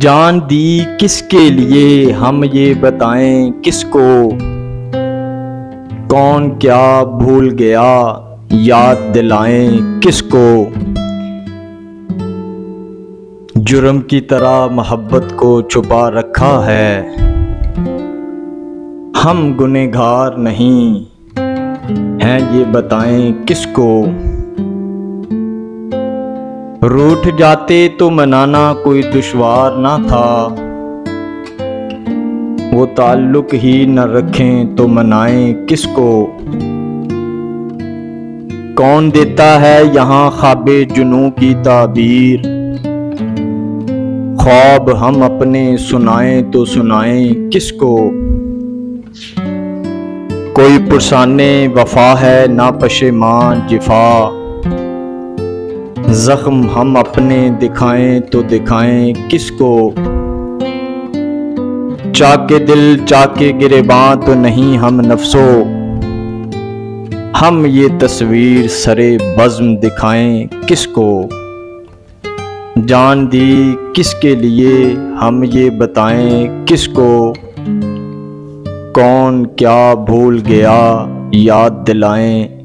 जान दी किसके लिए हम ये बताएं किसको। कौन क्या भूल गया याद दिलाएं किसको। जुर्म की तरह मोहब्बत को छुपा रखा है। हम गुनहगार नहीं हैं ये बताएं किसको। रूठ जाते तो मनाना कोई दुश्वार ना था। वो ताल्लुक ही न रखें तो मनाएं किसको। कौन देता है यहाँ ख्वाबे जुनू की ताबीर। ख्वाब हम अपने सुनाएं तो सुनाएं किसको। कोई पुरसाने वफा है ना पशेमान जिफा। जख्म हम अपने दिखाएं तो दिखाएं किसको। चाके दिल चाके गिरेबां तो नहीं हम नफ्सो। हम ये तस्वीर सरे बज़्म दिखाएं किसको। जान दी किसके लिए हम ये बताएं किसको। कौन क्या भूल गया याद दिलाएं